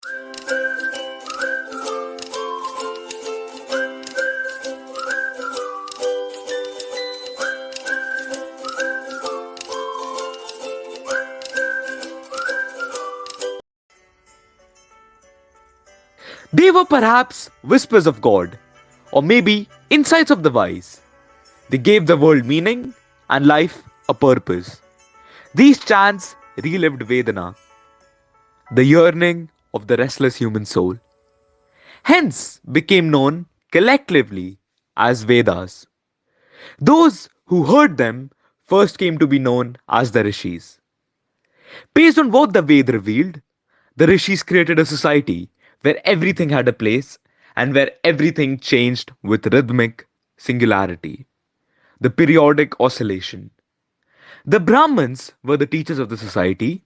They were perhaps whispers of God, or maybe insights of the wise. They gave the world meaning and life a purpose. These chants relived Vedana, the yearning of the restless human soul, hence became known collectively as Vedas. Those who heard them first came to be known as the Rishis. Based on what the Ved revealed, the Rishis created a society where everything had a place and where everything changed with rhythmic singularity, the periodic oscillation. The Brahmins were the teachers of the society,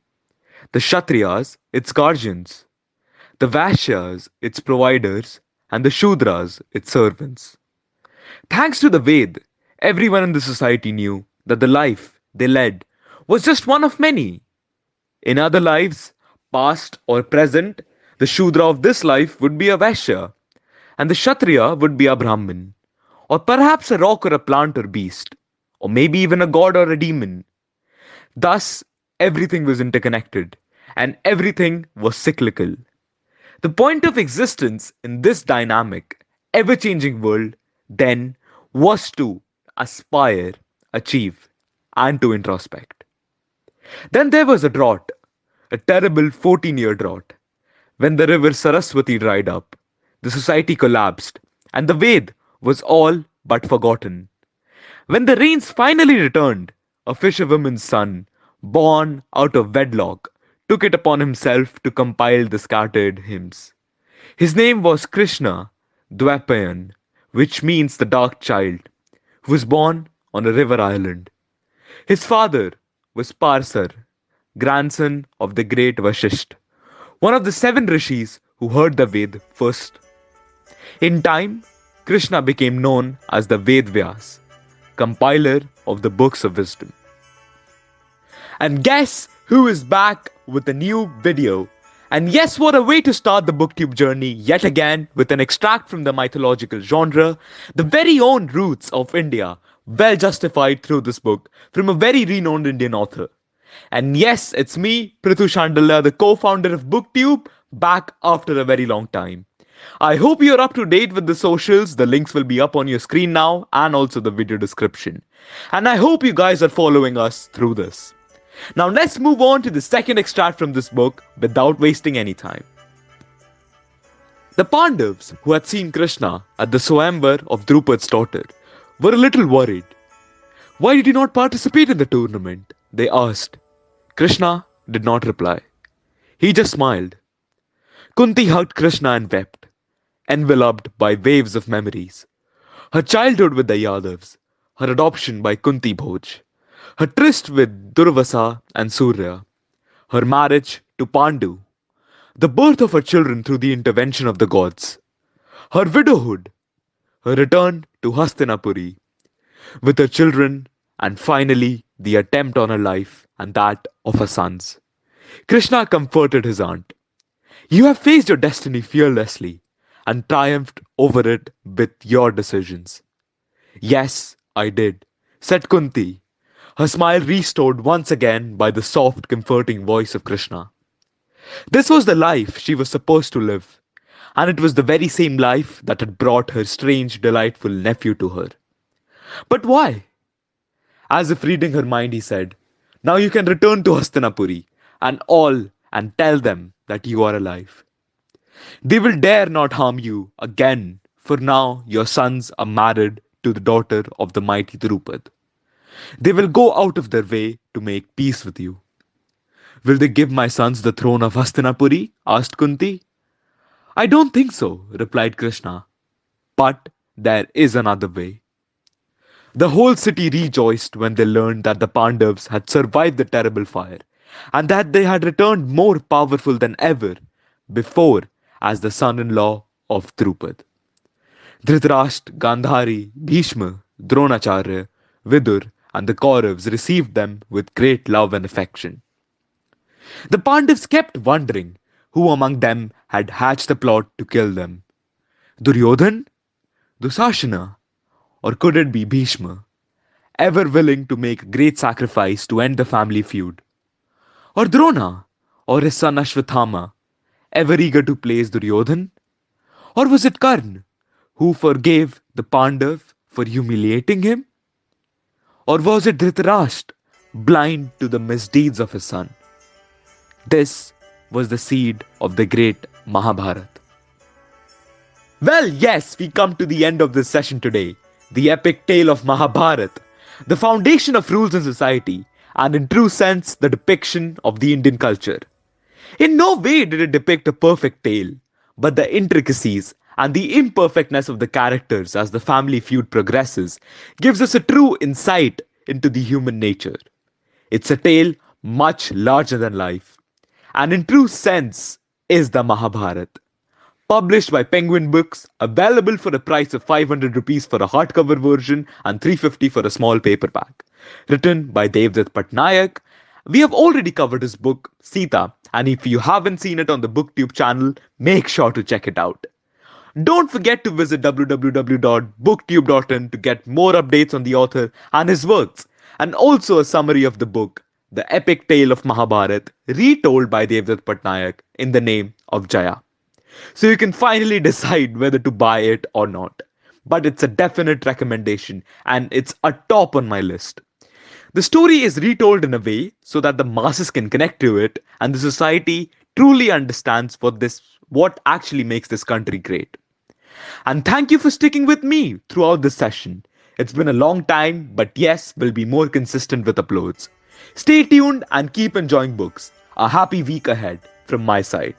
the Kshatriyas its guardians, the Vaishyas its providers, and the Shudras its servants. Thanks to the Ved, everyone in the society knew that the life they led was just one of many. In other lives, past or present, the Shudra of this life would be a Vaishya, and the Kshatriya would be a Brahmin, or perhaps a rock or a plant or beast, or maybe even a god or a demon. Thus, everything was interconnected, and everything was cyclical. The point of existence in this dynamic, ever changing world then was to aspire, achieve, and to introspect. Then there was a drought, a terrible 14-year drought. When the river Saraswati dried up, the society collapsed, and the Ved was all but forgotten. When the rains finally returned, a fisherwoman's son, born out of wedlock, took it upon himself to compile the scattered hymns. His name was Krishna Dwapayan, which means the dark child, who was born on a river island. His father was Parsar, grandson of the great Vashisht, one of the 7 rishis who heard the Ved first. In time, Krishna became known as the Ved Vyas, compiler of the books of wisdom. And guess who is back with a new video? And yes, what a way to start the BookTube journey yet again with an extract from the mythological genre, the very own roots of India, well justified through this book from a very renowned Indian author. And yes, it's me, Prithu Shandala, the co-founder of BookTube, back after a very long time. I hope you're up to date with the socials. The links will be up on your screen now and also the video description. And I hope you guys are following us through this. Now let's move on to the second extract from this book without wasting any time. The Pandavas, who had seen Krishna at the Swayamvar of Drupad's daughter, were a little worried. Why did he not participate in the tournament? They asked. Krishna did not reply. He just smiled. Kunti hugged Krishna and wept, enveloped by waves of memories. Her childhood with the Yadavs, her adoption by Kunti Bhoj, her tryst with Durvasa and Surya, her marriage to Pandu, the birth of her children through the intervention of the gods, her widowhood, her return to Hastinapuri, with her children, and finally the attempt on her life and that of her sons. Krishna comforted his aunt. You have faced your destiny fearlessly and triumphed over it with your decisions. Yes, I did, said Kunti, her smile restored once again by the soft, comforting voice of Krishna. This was the life she was supposed to live, and it was the very same life that had brought her strange, delightful nephew to her. But why? As if reading her mind, he said, Now you can return to Hastinapuri and tell them that you are alive. They will dare not harm you again, for now your sons are married to the daughter of the mighty Drupad. They will go out of their way to make peace with you. Will they give my sons the throne of Hastinapuri? Asked Kunti. I don't think so, replied Krishna. But there is another way. The whole city rejoiced when they learned that the Pandavas had survived the terrible fire and that they had returned more powerful than ever before as the son-in-law of Drupad. Dhritarashtra, Gandhari, Bhishma, Dronacharya, Vidur and the Kauravas received them with great love and affection. The Pandavas kept wondering Who among them had hatched the plot to kill them? Duryodhan? Dusashana? Or could it be Bhishma, ever willing to make a great sacrifice to end the family feud? Or Drona? Or his son Ashwathama, ever eager to place Duryodhan? Or was it Karn, who forgave the Pandav for humiliating him? Or was it Dhritarashtra, blind to the misdeeds of his son? This was the seed of the great Mahabharata. Well, yes, we come to the end of this session today. The epic tale of Mahabharata, the foundation of rules in society, and in true sense, the depiction of the Indian culture. In no way did it depict a perfect tale, but the intricacies and the imperfectness of the characters as the family feud progresses gives us a true insight into the human nature. It's a tale much larger than life, and in true sense is the Mahabharata. Published by Penguin Books, available for a price of 500 rupees for a hardcover version and 350 for a small paperback. Written by Devdutt Pattanaik. We have already covered his book, Sita, and if you haven't seen it on the BookTube channel, make sure to check it out. Don't forget to visit www.booktube.in to get more updates on the author and his works, and also a summary of the book, The Epic Tale of Mahabharata, retold by Devdutt Pattanaik in the name of Jaya. So you can finally decide whether to buy it or not. But it's a definite recommendation and it's atop on my list. The story is retold in a way so that the masses can connect to it and the society truly understands what actually makes this country great. And thank you for sticking with me throughout this session. It's been a long time, but yes, we'll be more consistent with uploads. Stay tuned and keep enjoying books. A happy week ahead from my side.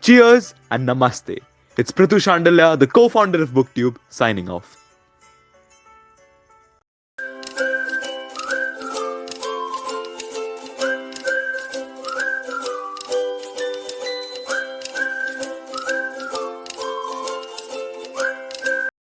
Cheers and namaste. It's Prithu, the co-founder of BookTube, signing off.